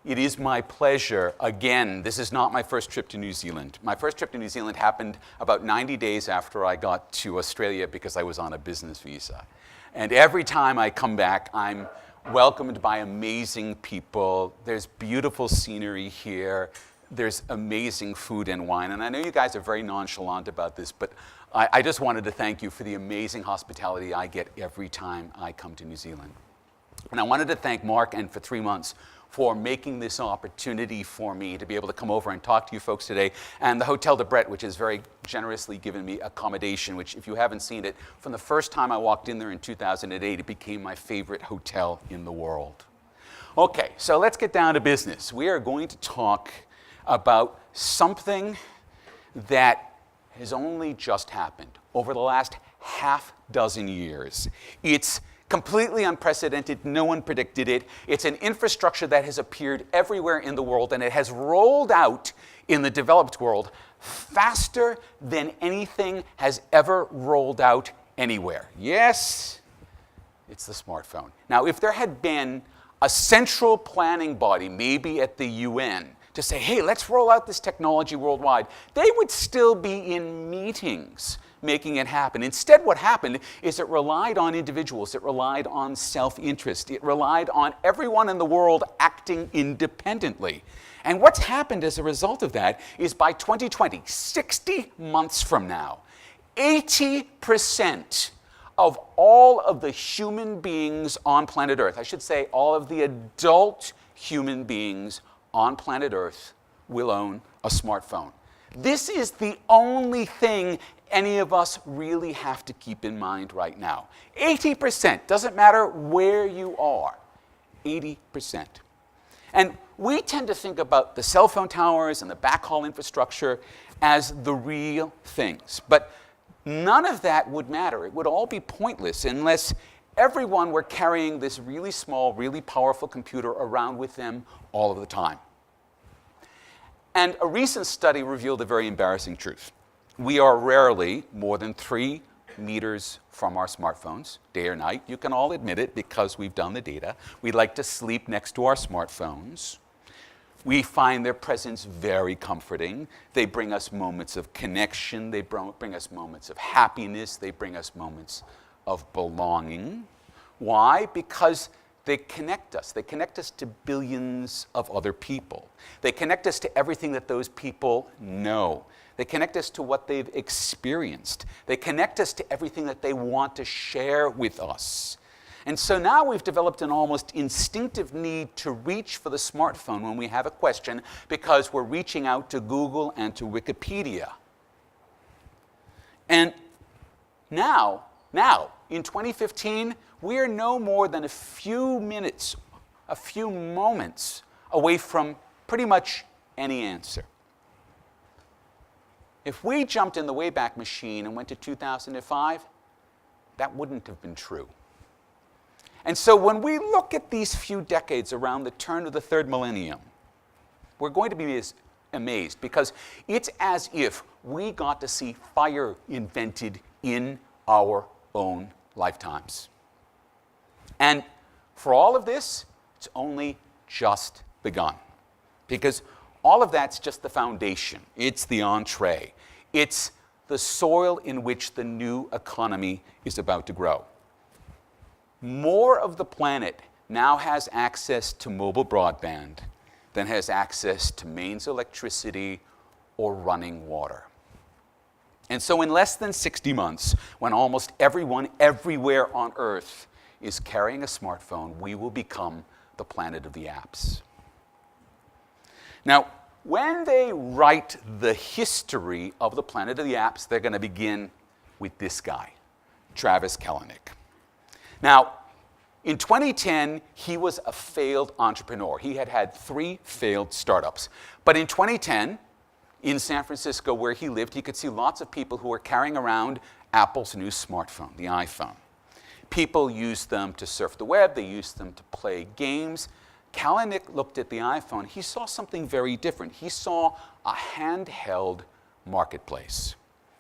It is my pleasure. Again, this is not my first trip to New Zealand. My first trip to New Zealand happened about 90 days after I got to Australia because I was on a business visa. And every time I come back, I'm welcomed by amazing people. There's beautiful scenery here. There's amazing food and wine. And I know you guys are very nonchalant about this, but I just wanted to thank you for the amazing hospitality I get every time I come to New Zealand. And I wanted to thank Mark and for 3 months for making this opportunity for me to be able to come over and talk to you folks today, and the Hotel de Brett, which has very generously given me accommodation, which, if you haven't seen it, from the first time I walked in there in 2008, it became my favorite hotel in the world. Okay, so let's get down to business. We are going to talk about something that has only just happened over the last half dozen years. It's completely unprecedented. No one predicted it. It's an infrastructure that has appeared everywhere in the world, and it has rolled out in the developed world faster than anything has ever rolled out anywhere. Yes, it's the smartphone. Now, if there had been a central planning body, maybe at the UN, to say, hey, let's roll out this technology worldwide, they would still be in meetings making it happen. Instead, what happened is it relied on individuals, it relied on self-interest, it relied on everyone in the world acting independently. And what's happened as a result of that is by 2020, 60 months from now, 80% of all of the human beings on planet Earth, I should say all of the adult human beings on planet Earth, will own a smartphone. This is the only thing any of us really have to keep in mind right now. 80%, doesn't matter where you are, 80%. And we tend to think about the cell phone towers and the backhaul infrastructure as the real things. But none of that would matter. It would all be pointless unless everyone were carrying this really small, really powerful computer around with them all of the time. And a recent study revealed a very embarrassing truth. We are rarely more than 3 meters from our smartphones, day or night. You can all admit it because we've done the data. We like to sleep next to our smartphones. We find their presence very comforting. They bring us moments of connection. They bring us moments of happiness. They bring us moments of belonging. Why? Because they connect us. They connect us to billions of other people. They connect us to everything that those people know. They connect us to what they've experienced. They connect us to everything that they want to share with us. And so now we've developed an almost instinctive need to reach for the smartphone when we have a question because we're reaching out to Google and to Wikipedia. And now, in 2015, we are no more than a few minutes, a few moments away from pretty much any answer. If we jumped in the Wayback Machine and went to 2005, that wouldn't have been true. And so when we look at these few decades around the turn of the third millennium, we're going to be amazed because it's as if we got to see fire invented in our own lifetimes. And for all of this, it's only just begun. Because all of that's just the foundation. It's the entree. It's the soil in which the new economy is about to grow. More of the planet now has access to mobile broadband than has access to mains electricity or running water. And so in less than 60 months, when almost everyone everywhere on Earth is carrying a smartphone, we will become the planet of the apps. Now, when they write the history of the planet of the apps, they're going to begin with this guy, Travis Kalanick. Now, in 2010, he was a failed entrepreneur. He had had 3 failed startups. But in 2010, in San Francisco, where he lived, he could see lots of people who were carrying around Apple's new smartphone, the iPhone. People used them to surf the web. They used them to play games. Kalanick looked at the iPhone. He saw something very different. He saw a handheld marketplace.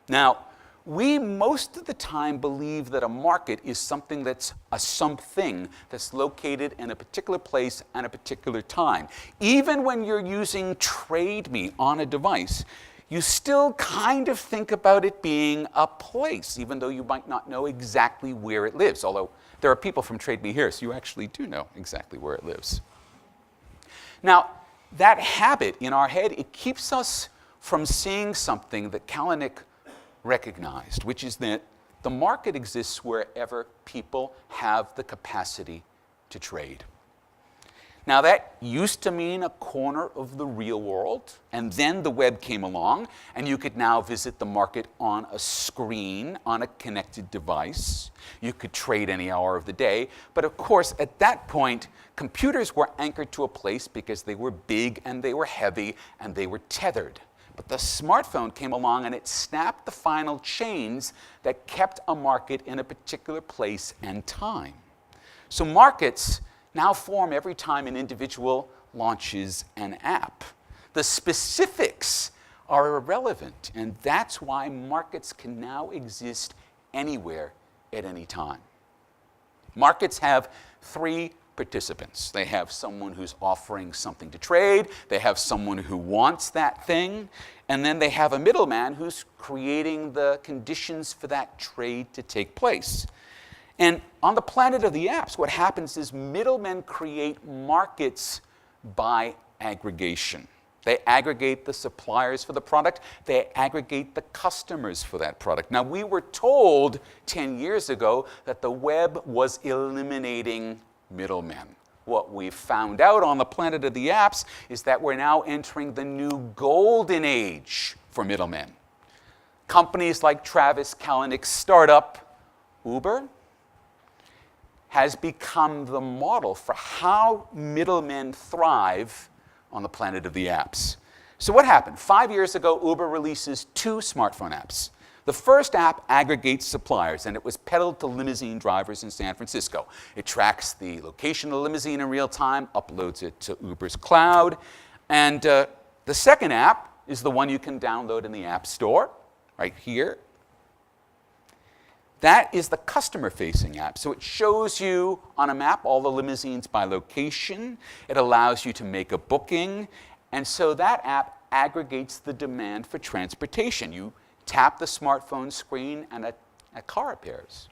Now, we most of the time believe that a market is something that's a something that's located in a particular place and a particular time. Even when you're using Trade Me on a device, you still kind of think about it being a place, even though you might not know exactly where it lives. Although there are people from Trade Me here, so you actually do know exactly where it lives. Now, that habit in our head, it keeps us from seeing something that Kalanick recognized, which is that the market exists wherever people have the capacity to trade. Now, that used to mean a corner of the real world, and then the web came along, and you could now visit the market on a screen, on a connected device. You could trade any hour of the day, but of course, at that point, computers were anchored to a place because they were big and they were heavy and they were tethered. But the smartphone came along and it snapped the final chains that kept a market in a particular place and time. So markets now form every time an individual launches an app. The specifics are irrelevant, and that's why markets can now exist anywhere at any time. Markets have three participants. They have someone who's offering something to trade, they have someone who wants that thing, and then they have a middleman who's creating the conditions for that trade to take place. And on the planet of the apps, what happens is middlemen create markets by aggregation. They aggregate the suppliers for the product. They aggregate the customers for that product. Now, we were told 10 years ago that the web was eliminating middlemen. What we've found out on the planet of the apps is that we're now entering the new golden age for middlemen. Companies like Travis Kalanick's startup, Uber, has become the model for how middlemen thrive on the planet of the apps. So what happened? 5 years ago, Uber releases 2 smartphone apps. The first app aggregates suppliers, and it was peddled to limousine drivers in San Francisco. It tracks the location of the limousine in real time, uploads it to Uber's cloud. And the second app is the one you can download in the App Store, right here. That is the customer-facing app. So it shows you on a map all the limousines by location. It allows you to make a booking. And so that app aggregates the demand for transportation. You tap the smartphone screen and a car appears.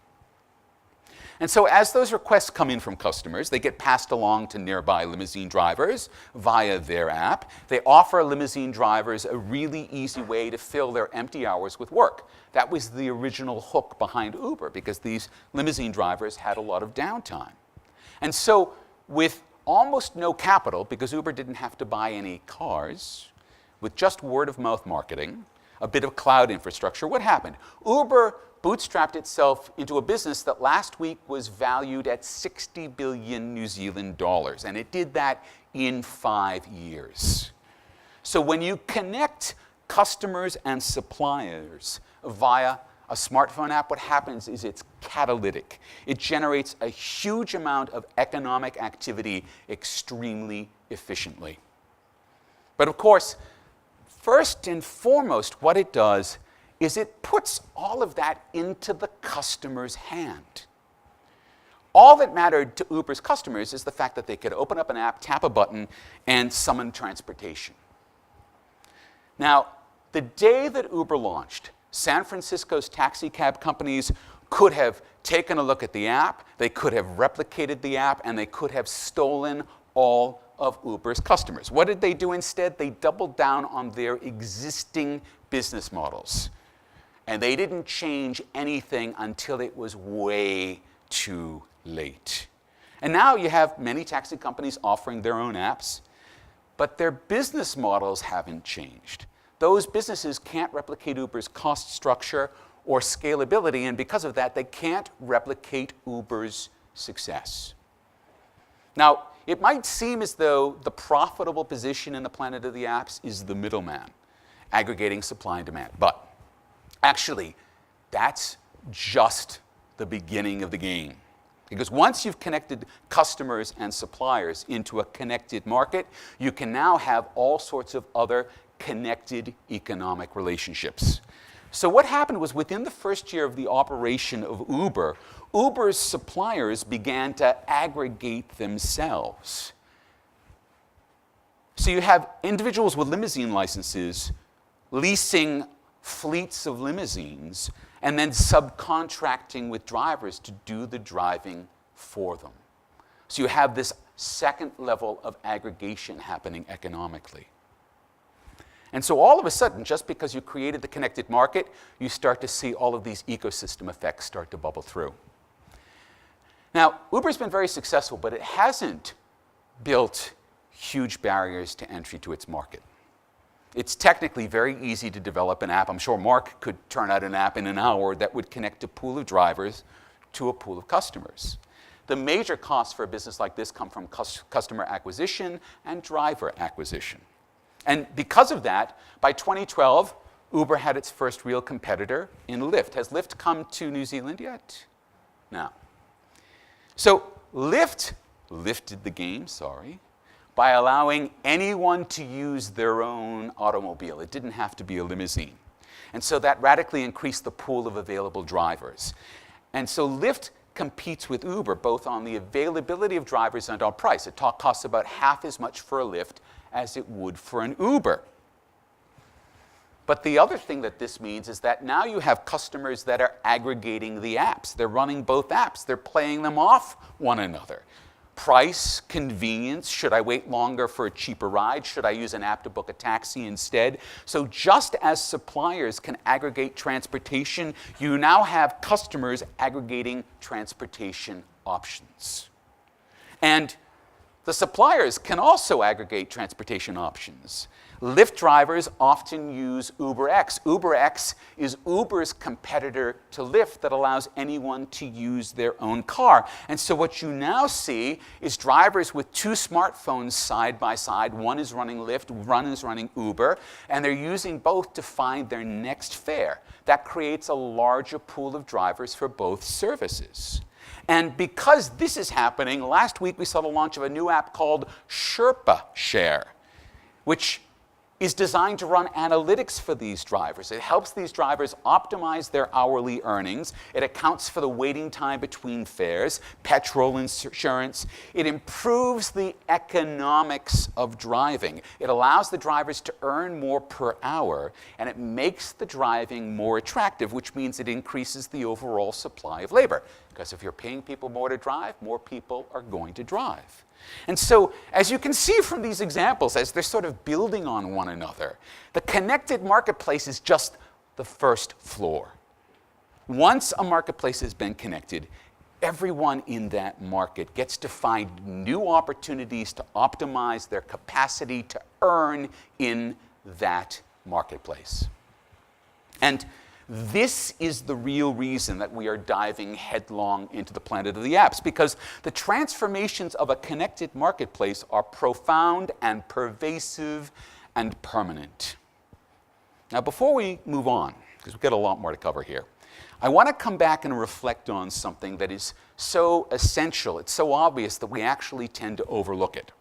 And so as those requests come in from customers, they get passed along to nearby limousine drivers via their app. They offer limousine drivers a really easy way to fill their empty hours with work. That was the original hook behind Uber, because these limousine drivers had a lot of downtime. And so with almost no capital, because Uber didn't have to buy any cars, with just word-of-mouth marketing, a bit of cloud infrastructure, what happened? Uber bootstrapped itself into a business that last week was valued at 60 billion New Zealand dollars, and it did that in 5 years. So when you connect customers and suppliers via a smartphone app, what happens is it's catalytic. It generates a huge amount of economic activity extremely efficiently. But of course, first and foremost, what it does is it puts all of that into the customer's hand. All that mattered to Uber's customers is the fact that they could open up an app, tap a button, and summon transportation. Now, the day that Uber launched, San Francisco's taxi cab companies could have taken a look at the app, they could have replicated the app, and they could have stolen all of Uber's customers. What did they do instead? They doubled down on their existing business models. And they didn't change anything until it was way too late. And now you have many taxi companies offering their own apps, but their business models haven't changed. Those businesses can't replicate Uber's cost structure or scalability, and because of that, they can't replicate Uber's success. Now, it might seem as though the profitable position in the planet of the apps is the middleman, aggregating supply and demand. But actually, that's just the beginning of the game. Because once you've connected customers and suppliers into a connected market, you can now have all sorts of other connected economic relationships. So what happened was within the first year of the operation of Uber, Uber's suppliers began to aggregate themselves. So you have individuals with limousine licenses leasing fleets of limousines and then subcontracting with drivers to do the driving for them. So you have this second level of aggregation happening economically. And so all of a sudden, just because you created the connected market, you start to see all of these ecosystem effects start to bubble through. Now, Uber's been very successful, but it hasn't built huge barriers to entry to its market. It's technically very easy to develop an app. I'm sure Mark could turn out an app in an hour that would connect a pool of drivers to a pool of customers. The major costs for a business like this come from customer acquisition and driver acquisition. And because of that, by 2012, Uber had its first real competitor in Lyft. Has Lyft come to New Zealand yet? No. So Lyft lifted the game, by allowing anyone to use their own automobile. It didn't have to be a limousine. And so that radically increased the pool of available drivers. And so Lyft competes with Uber both on the availability of drivers and on price. It costs about half as much for a Lyft as it would for an Uber. But the other thing that this means is that now you have customers that are aggregating the apps. They're running both apps. They're playing them off one another. Price, convenience, should I wait longer for a cheaper ride? Should I use an app to book a taxi instead? So just as suppliers can aggregate transportation, you now have customers aggregating transportation options. And the suppliers can also aggregate transportation options. Lyft drivers often use UberX. UberX is Uber's competitor to Lyft that allows anyone to use their own car. And so what you now see is drivers with two smartphones side by side. One is running Lyft, one is running Uber, and they're using both to find their next fare. That creates a larger pool of drivers for both services. And because this is happening, last week we saw the launch of a new app called Sherpa Share, which is designed to run analytics for these drivers. It helps these drivers optimize their hourly earnings. It accounts for the waiting time between fares, petrol insurance. It improves the economics of driving. It allows the drivers to earn more per hour, and it makes the driving more attractive, which means it increases the overall supply of labor. Because if you're paying people more to drive, more people are going to drive. And so, as you can see from these examples, as they're sort of building on one another, the connected marketplace is just the first floor. Once a marketplace has been connected, everyone in that market gets to find new opportunities to optimize their capacity to earn in that marketplace. And this is the real reason that we are diving headlong into the planet of the apps, because the transformations of a connected marketplace are profound and pervasive and permanent. Now, before we move on, because we've got a lot more to cover here, I want to come back and reflect on something that is so essential, it's so obvious that we actually tend to overlook it.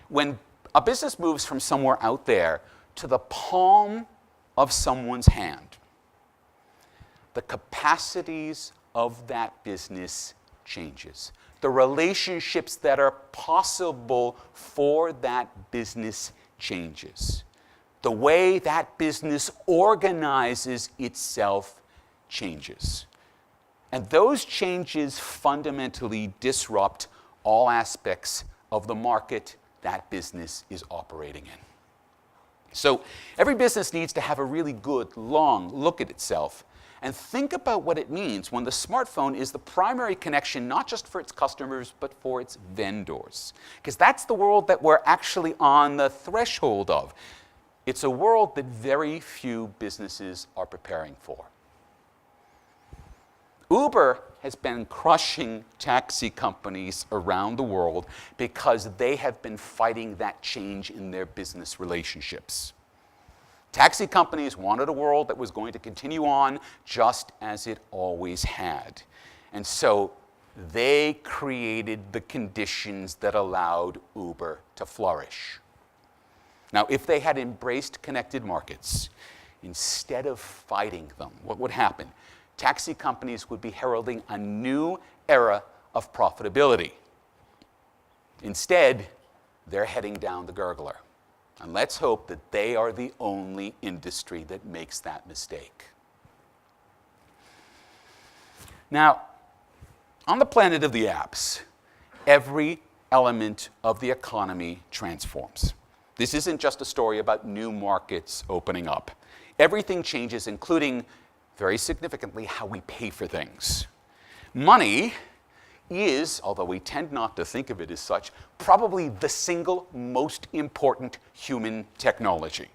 When a business moves from somewhere out there to the palm of someone's hand, the capacities of that business changes. The relationships that are possible for that business changes. The way that business organizes itself changes. And those changes fundamentally disrupt all aspects of the market that business is operating in. So every business needs to have a really good, long look at itself and think about what it means when the smartphone is the primary connection, not just for its customers, but for its vendors. Because that's the world that we're actually on the threshold of. It's a world that very few businesses are preparing for. Uber has been crushing taxi companies around the world because they have been fighting that change in their business relationships. Taxi companies wanted a world that was going to continue on just as it always had. And so they created the conditions that allowed Uber to flourish. Now, if they had embraced connected markets, instead of fighting them, what would happen? Taxi companies would be heralding a new era of profitability. Instead, they're heading down the gurgler. And let's hope that they are the only industry that makes that mistake. Now, on the planet of the apps, every element of the economy transforms. This isn't just a story about new markets opening up. Everything changes, including, very significantly, how we pay for things. Money is, although we tend not to think of it as such, probably the single most important human technology.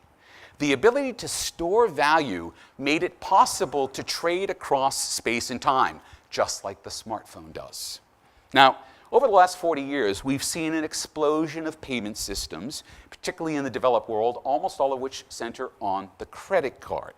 The ability to store value made it possible to trade across space and time, just like the smartphone does. Now, over the last 40 years, we've seen an explosion of payment systems, particularly in the developed world, almost all of which center on the credit card.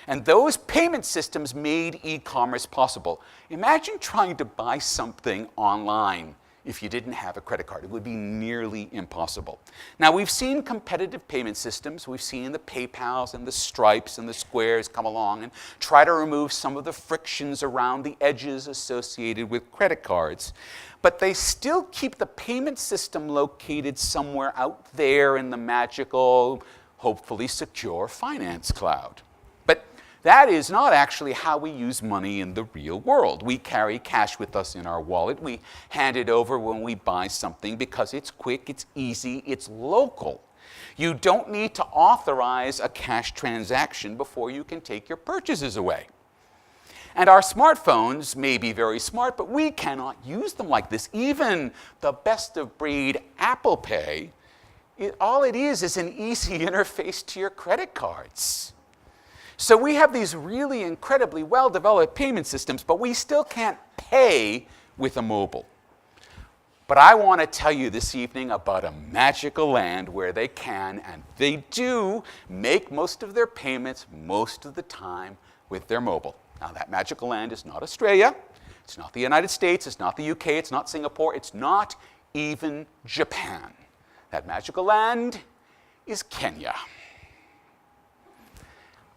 And those payment systems made e-commerce possible. Imagine trying to buy something online if you didn't have a credit card. It would be nearly impossible. Now, we've seen competitive payment systems. We've seen the PayPals and the Stripes and the Squares come along and try to remove some of the frictions around the edges associated with credit cards. But they still keep the payment system located somewhere out there in the magical, hopefully secure finance cloud. But that is not actually how we use money in the real world. We carry cash with us in our wallet. We hand it over when we buy something because it's quick, it's easy, it's local. You don't need to authorize a cash transaction before you can take your purchases away. And our smartphones may be very smart, but we cannot use them like this. Even the best-of-breed Apple Pay, all it is an easy interface to your credit cards. So we have these really incredibly well-developed payment systems, but we still can't pay with a mobile. But I want to tell you this evening about a magical land where they can, and they do, make most of their payments most of the time with their mobile. Now, that magical land is not Australia, it's not the United States, it's not the UK, it's not Singapore, it's not even Japan. That magical land is Kenya.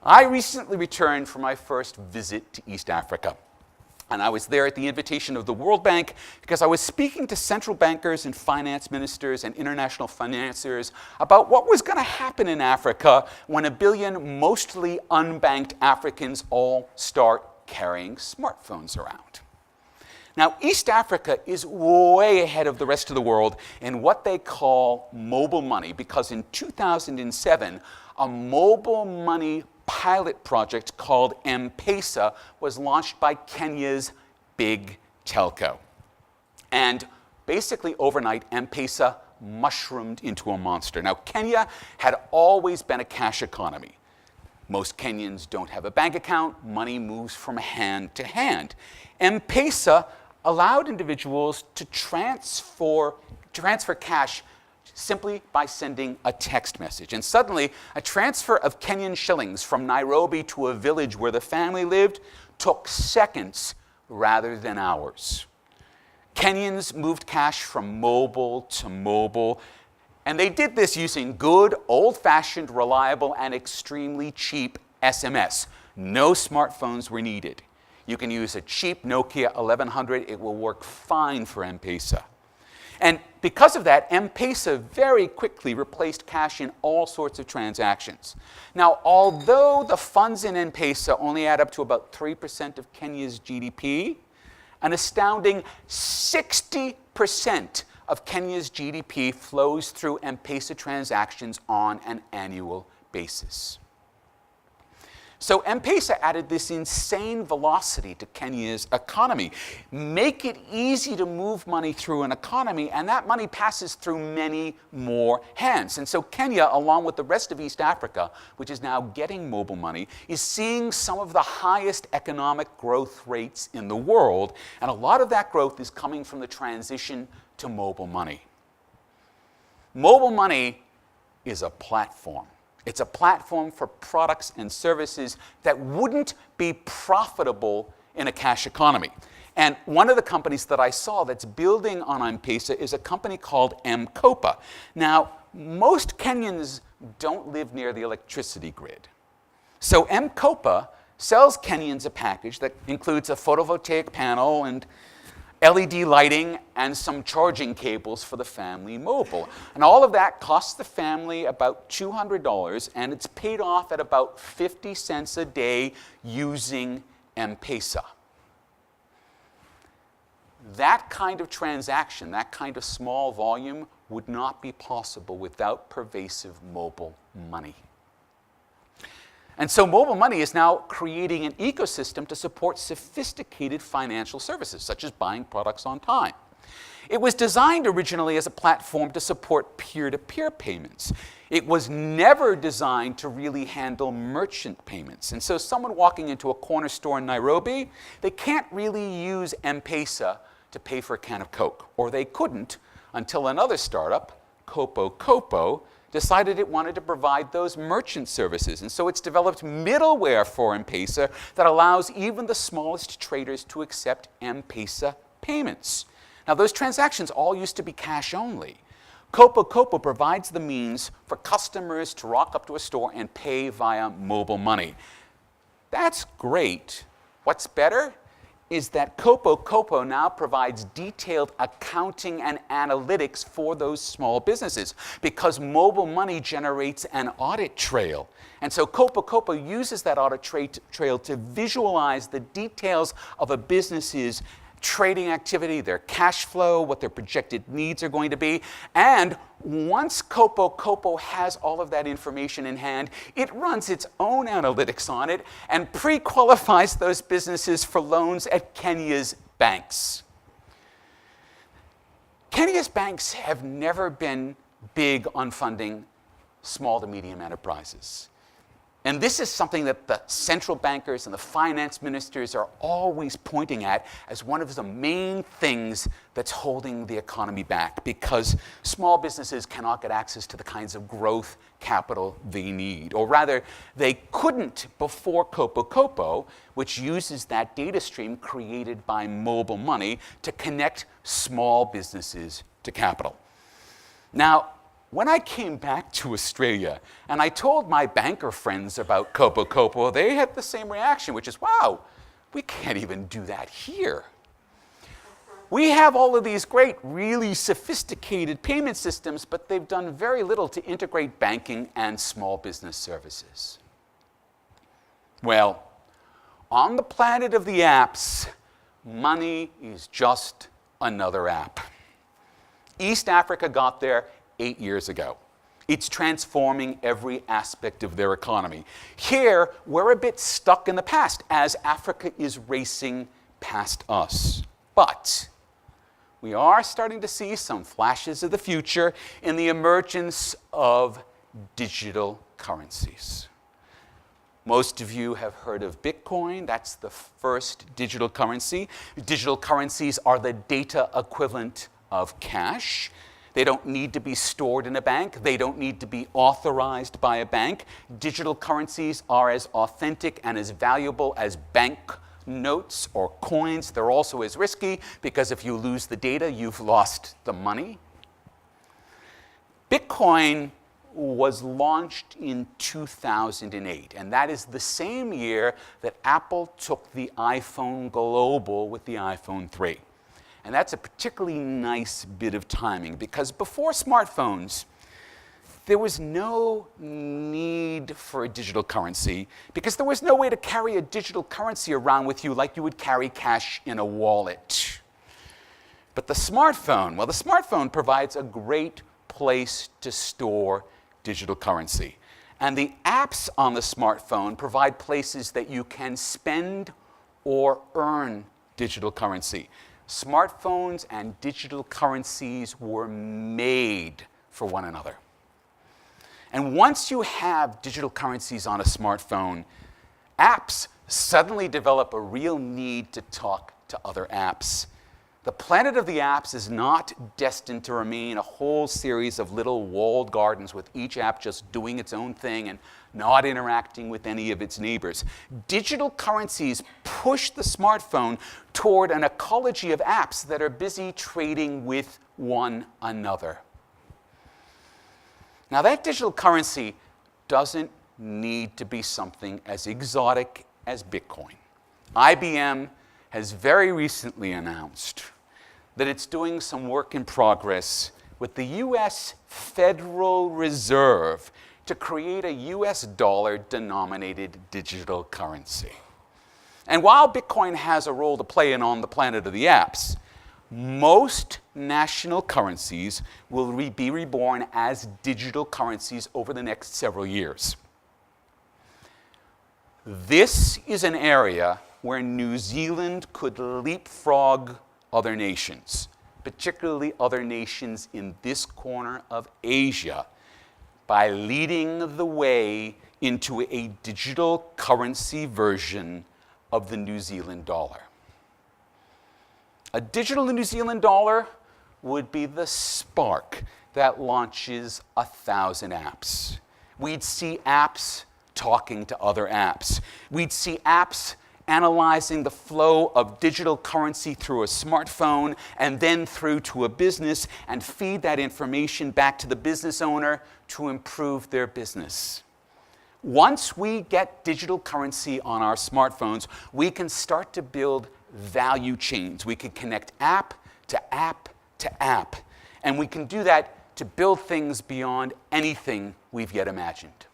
I recently returned from my first visit to East Africa. And I was there at the invitation of the World Bank because I was speaking to central bankers and finance ministers and international financiers about what was going to happen in Africa when 1 billion mostly unbanked Africans all start carrying smartphones around. Now, East Africa is way ahead of the rest of the world in what they call mobile money because in 2007, a mobile money pilot project called M-Pesa was launched by Kenya's big telco. And basically overnight, M-Pesa mushroomed into a monster. Now, Kenya had always been a cash economy. Most Kenyans don't have a bank account. Money moves from hand to hand. M-Pesa allowed individuals to transfer cash simply by sending a text message. And suddenly, a transfer of Kenyan shillings from Nairobi to a village where the family lived took seconds rather than hours. Kenyans moved cash from mobile to mobile, and they did this using good, old-fashioned, reliable, and extremely cheap SMS. No smartphones were needed. You can use a cheap Nokia 1100. It will work fine for M-Pesa. And because of that, M-Pesa very quickly replaced cash in all sorts of transactions. Now, although the funds in M-Pesa only add up to about 3% of Kenya's GDP, an astounding 60% of Kenya's GDP flows through M-Pesa transactions on an annual basis. So M-Pesa added this insane velocity to Kenya's economy. Make it easy to move money through an economy, and that money passes through many more hands. And so Kenya, along with the rest of East Africa, which is now getting mobile money, is seeing some of the highest economic growth rates in the world, and a lot of that growth is coming from the transition to mobile money. Mobile money is a platform. It's a platform for products and services that wouldn't be profitable in a cash economy. And one of the companies that I saw that's building on M-Pesa is a company called M-Kopa. Now, most Kenyans don't live near the electricity grid. So M-KOPA sells Kenyans a package that includes a photovoltaic panel and LED lighting and some charging cables for the family mobile. And all of that costs the family about $200, and it's paid off at about 50 cents a day using M-Pesa. That kind of transaction, that kind of small volume, would not be possible without pervasive mobile money. And so mobile money is now creating an ecosystem to support sophisticated financial services, such as buying products on time. It was designed originally as a platform to support peer-to-peer payments. It was never designed to really handle merchant payments. And so someone walking into a corner store in Nairobi, they can't really use M-Pesa to pay for a can of Coke. Or they couldn't until another startup, KopoKopo, decided it wanted to provide those merchant services. And so it's developed middleware for M-Pesa that allows even the smallest traders to accept M-Pesa payments. Now, those transactions all used to be cash only. KopoKopo provides the means for customers to rock up to a store and pay via mobile money. That's great. What's better is that KopoKopo now provides detailed accounting and analytics for those small businesses because mobile money generates an audit trail. And so KopoKopo uses that audit trail to visualize the details of a business's trading activity, their cash flow, what their projected needs are going to be. And once KopoKopo has all of that information in hand, it runs its own analytics on it and pre-qualifies those businesses for loans at Kenya's banks. Kenya's banks have never been big on funding small to medium enterprises. And this is something that the central bankers and the finance ministers are always pointing at as one of the main things that's holding the economy back, because small businesses cannot get access to the kinds of growth capital they need. Or rather, they couldn't before KopoKopo, which uses that data stream created by mobile money to connect small businesses to capital. Now, when I came back to Australia and I told my banker friends about KopoKopo, they had the same reaction, which is, wow, we can't even do that here. We have all of these great, really sophisticated payment systems, but they've done very little to integrate banking and small business services. Well, on the planet of the apps, money is just another app. East Africa got there 8 years ago. It's transforming every aspect of their economy. Here, we're a bit stuck in the past as Africa is racing past us. But we are starting to see some flashes of the future in the emergence of digital currencies. Most of you have heard of Bitcoin. That's the first digital currency. Digital currencies are the data equivalent of cash. They don't need to be stored in a bank. They don't need to be authorized by a bank. Digital currencies are as authentic and as valuable as bank notes or coins. They're also as risky because if you lose the data, you've lost the money. Bitcoin was launched in 2008, and that is the same year that Apple took the iPhone global with the iPhone 3. And that's a particularly nice bit of timing because before smartphones, there was no need for a digital currency because there was no way to carry a digital currency around with you like you would carry cash in a wallet. But the smartphone, well, the smartphone provides a great place to store digital currency. And the apps on the smartphone provide places that you can spend or earn digital currency. Smartphones and digital currencies were made for one another. And once you have digital currencies on a smartphone, apps suddenly develop a real need to talk to other apps. The planet of the apps is not destined to remain a whole series of little walled gardens with each app just doing its own thing and not interacting with any of its neighbors. Digital currencies push the smartphone toward an ecology of apps that are busy trading with one another. Now, that digital currency doesn't need to be something as exotic as Bitcoin. IBM has very recently announced that it's doing some work in progress with the US Federal Reserve to create a US dollar-denominated digital currency. And while Bitcoin has a role to play in on the planet of the apps, most national currencies will be reborn as digital currencies over the next several years. This is an area where New Zealand could leapfrog other nations, particularly other nations in this corner of Asia, by leading the way into a digital currency version of the New Zealand dollar. A digital New Zealand dollar would be the spark that launches 1,000 apps. We'd see apps talking to other apps. We'd see apps analyzing the flow of digital currency through a smartphone and then through to a business and feed that information back to the business owner to improve their business. Once we get digital currency on our smartphones, we can start to build value chains. We can connect app to app to app. And we can do that to build things beyond anything we've yet imagined.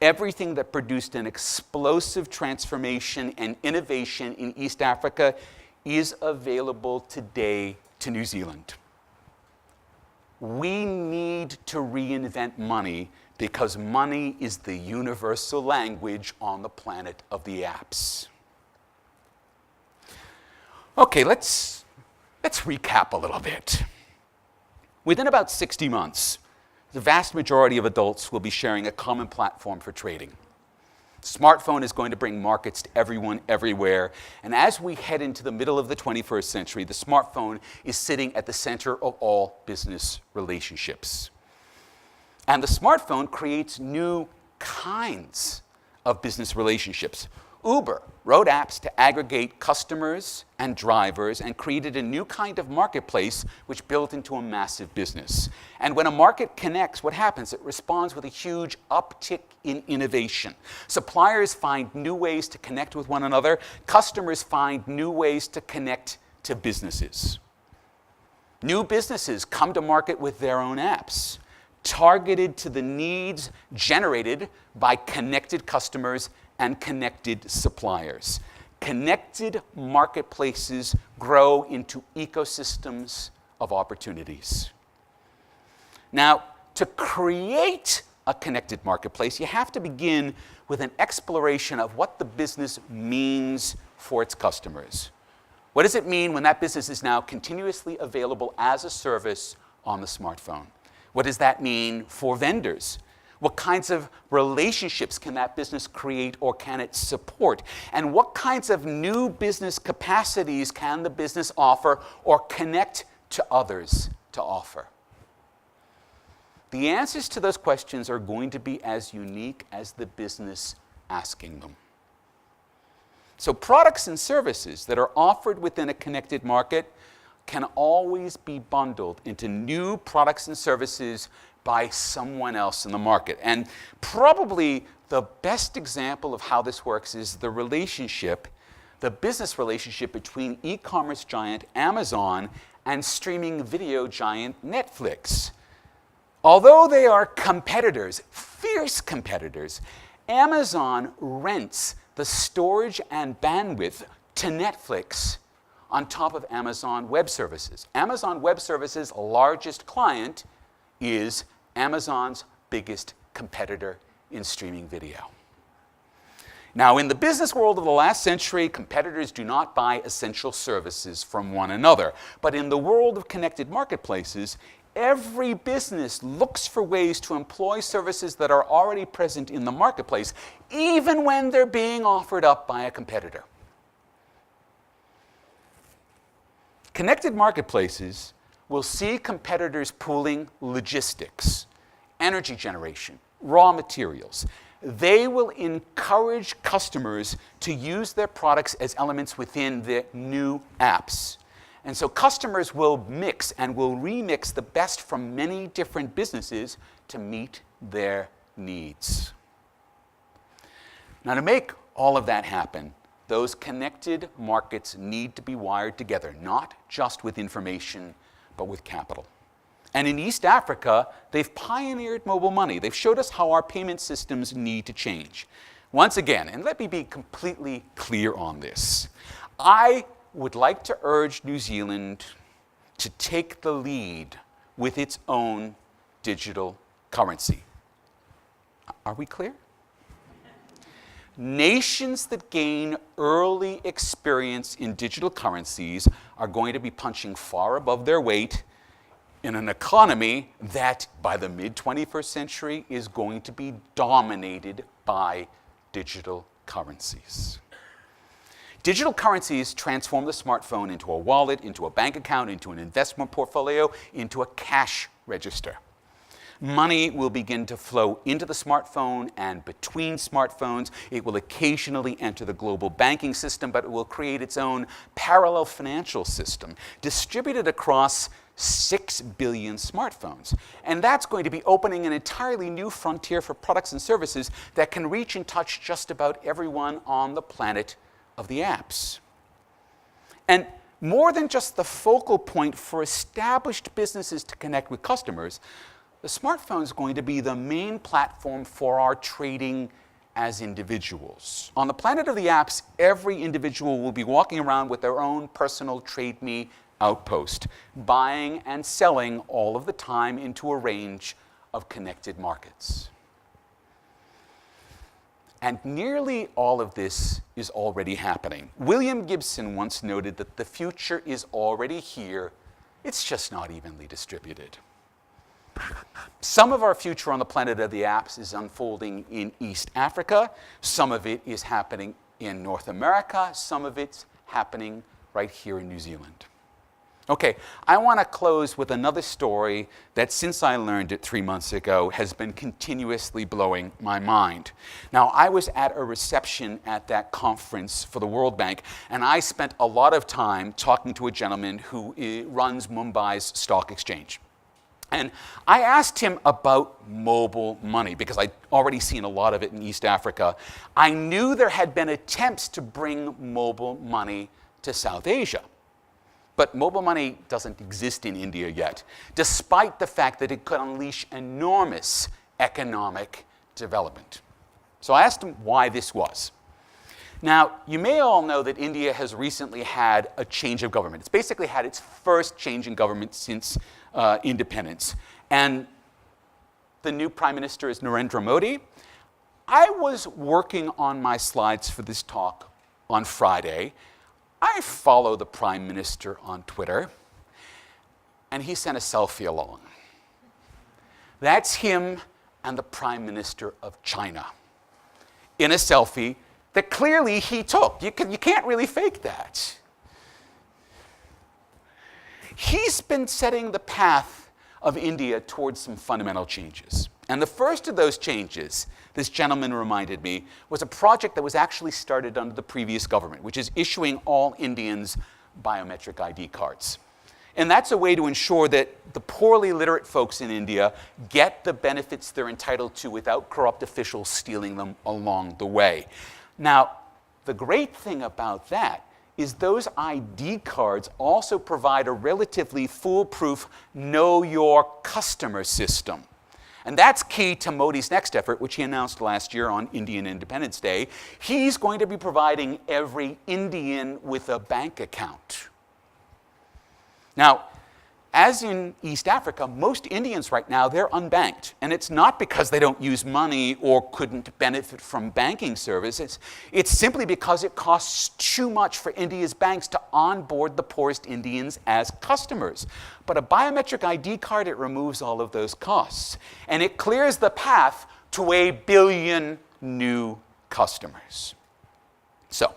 Everything that produced an explosive transformation and innovation in East Africa is available today to New Zealand. We need to reinvent money because money is the universal language on the planet of the apps. Okay, let's recap a little bit. Within about 60 months, the vast majority of adults will be sharing a common platform for trading. Smartphone is going to bring markets to everyone, everywhere. And as we head into the middle of the 21st century, the smartphone is sitting at the center of all business relationships. And the smartphone creates new kinds of business relationships. Uber wrote apps to aggregate customers and drivers and created a new kind of marketplace which built into a massive business. And when a market connects, what happens? It responds with a huge uptick in innovation. Suppliers find new ways to connect with one another. Customers find new ways to connect to businesses. New businesses come to market with their own apps, targeted to the needs generated by connected customers and connected suppliers. Connected marketplaces grow into ecosystems of opportunities. Now, to create a connected marketplace, you have to begin with an exploration of what the business means for its customers. What does it mean when that business is now continuously available as a service on the smartphone? What does that mean for vendors? What kinds of relationships can that business create or can it support? And what kinds of new business capacities can the business offer or connect to others to offer? The answers to those questions are going to be as unique as the business asking them. So products and services that are offered within a connected market can always be bundled into new products and services by someone else in the market. And probably the best example of how this works is the business relationship between e-commerce giant Amazon and streaming video giant Netflix. Although they are competitors, fierce competitors, Amazon rents the storage and bandwidth to Netflix on top of Amazon Web Services. Amazon Web Services' largest client is Amazon's biggest competitor in streaming video. Now, in the business world of the last century, competitors do not buy essential services from one another. But in the world of connected marketplaces, every business looks for ways to employ services that are already present in the marketplace, even when they're being offered up by a competitor. Connected marketplaces will see competitors pooling logistics, energy generation, raw materials. They will encourage customers to use their products as elements within their new apps. And so customers will mix and will remix the best from many different businesses to meet their needs. Now, to make all of that happen, those connected markets need to be wired together, not just with information, but with capital. And in East Africa, they've pioneered mobile money. They've showed us how our payment systems need to change. Once again, and let me be completely clear on this, I would like to urge New Zealand to take the lead with its own digital currency. Are we clear? Nations that gain early experience in digital currencies are going to be punching far above their weight in an economy that, by the mid-21st century, is going to be dominated by digital currencies. Digital currencies transform the smartphone into a wallet, into a bank account, into an investment portfolio, into a cash register. Money will begin to flow into the smartphone and between smartphones. It will occasionally enter the global banking system, but it will create its own parallel financial system distributed across 6 billion smartphones. And that's going to be opening an entirely new frontier for products and services that can reach and touch just about everyone on the planet of the apps. And more than just the focal point for established businesses to connect with customers, the smartphone is going to be the main platform for our trading as individuals. On the planet of the apps, every individual will be walking around with their own personal Trade Me outpost, buying and selling all of the time into a range of connected markets. And nearly all of this is already happening. William Gibson once noted that the future is already here, it's just not evenly distributed. Some of our future on the planet of the apps is unfolding in East Africa. Some of it is happening in North America. Some of it's happening right here in New Zealand. Okay, I want to close with another story that, since I learned it 3 months ago, has been continuously blowing my mind. Now, I was at a reception at that conference for the World Bank, and I spent a lot of time talking to a gentleman who runs Mumbai's stock exchange. And I asked him about mobile money because I'd already seen a lot of it in East Africa. I knew there had been attempts to bring mobile money to South Asia. But mobile money doesn't exist in India yet, despite the fact that it could unleash enormous economic development. So I asked him why this was. Now, you may all know that India has recently had a change of government. It's basically had its first change in government since independence. And the new prime minister is Narendra Modi. I was working on my slides for this talk on Friday. I follow the prime minister on Twitter, and he sent a selfie along. That's him and the prime minister of China in a selfie that clearly he took. You can't really fake that. He's been setting the path of India towards some fundamental changes. And the first of those changes, this gentleman reminded me, was a project that was actually started under the previous government, which is issuing all Indians biometric ID cards. And that's a way to ensure that the poorly literate folks in India get the benefits they're entitled to without corrupt officials stealing them along the way. Now, the great thing about that is those ID cards also provide a relatively foolproof know your customer system. And that's key to Modi's next effort, which he announced last year on Indian Independence Day. He's going to be providing every Indian with a bank account. Now, as in East Africa, most Indians right now, they're unbanked. And it's not because they don't use money or couldn't benefit from banking services. It's simply because it costs too much for India's banks to onboard the poorest Indians as customers. But a biometric ID card, it removes all of those costs. And it clears the path to 1 billion new customers. So,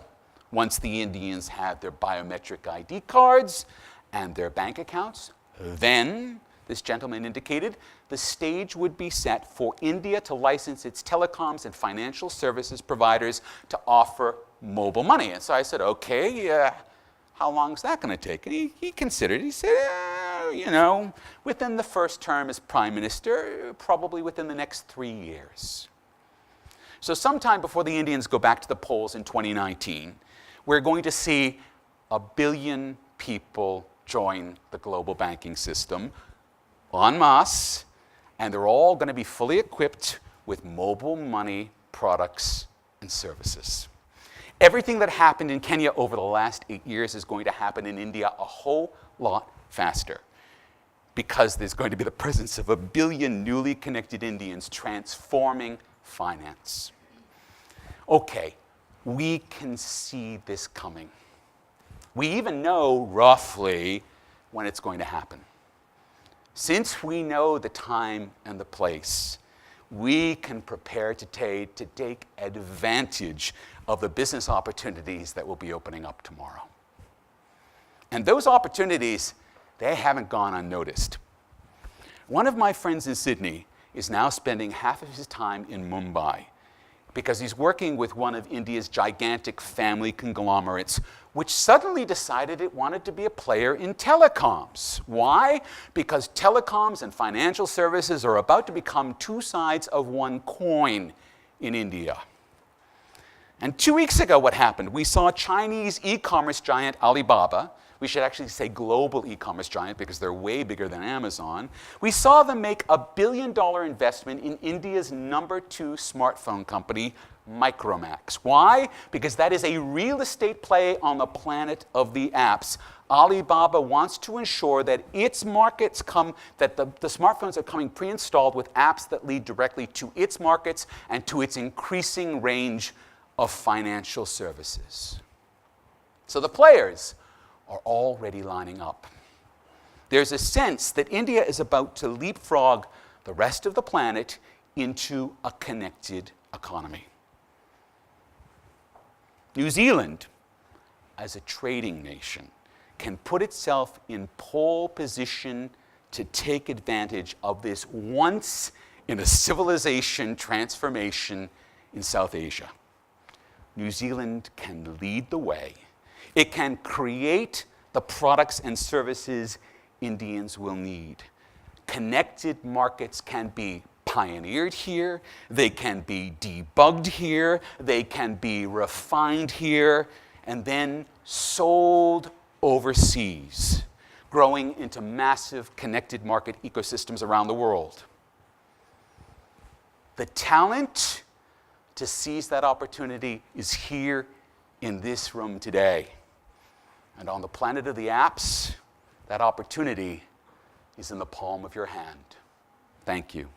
once the Indians have their biometric ID cards and their bank accounts, then, this gentleman indicated, the stage would be set for India to license its telecoms and financial services providers to offer mobile money. And so I said, okay, how long is that going to take? And he considered, he said, within the first term as prime minister, probably within the next 3 years. So sometime before the Indians go back to the polls in 2019, we're going to see 1 billion people join the global banking system en masse, and they're all going to be fully equipped with mobile money products and services. Everything that happened in Kenya over the last 8 years is going to happen in India a whole lot faster, because there's going to be the presence of 1 billion newly connected Indians transforming finance. Okay, we can see this coming. We even know roughly when it's going to happen. Since we know the time and the place, we can prepare to take advantage of the business opportunities that will be opening up tomorrow. And those opportunities, they haven't gone unnoticed. One of my friends in Sydney is now spending half of his time in Mumbai because he's working with one of India's gigantic family conglomerates, which suddenly decided it wanted to be a player in telecoms. Why? Because telecoms and financial services are about to become two sides of one coin in India. And 2 weeks ago, what happened? We saw Chinese e-commerce giant Alibaba. We should actually say global e-commerce giant because they're way bigger than Amazon. We saw them make a $1 billion investment in India's #2 smartphone company, Micromax. Why? Because that is a real estate play on the planet of the apps. Alibaba wants to ensure that its markets that the smartphones are coming pre-installed with apps that lead directly to its markets and to its increasing range of financial services. So the players are already lining up. There's a sense that India is about to leapfrog the rest of the planet into a connected economy. New Zealand, as a trading nation, can put itself in pole position to take advantage of this once-in-a-civilization transformation in South Asia. New Zealand can lead the way. It can create the products and services Indians will need. Connected markets can be pioneered here, they can be debugged here, they can be refined here, and then sold overseas, growing into massive connected market ecosystems around the world. The talent to seize that opportunity is here in this room today. And on the planet of the apps, that opportunity is in the palm of your hand. Thank you.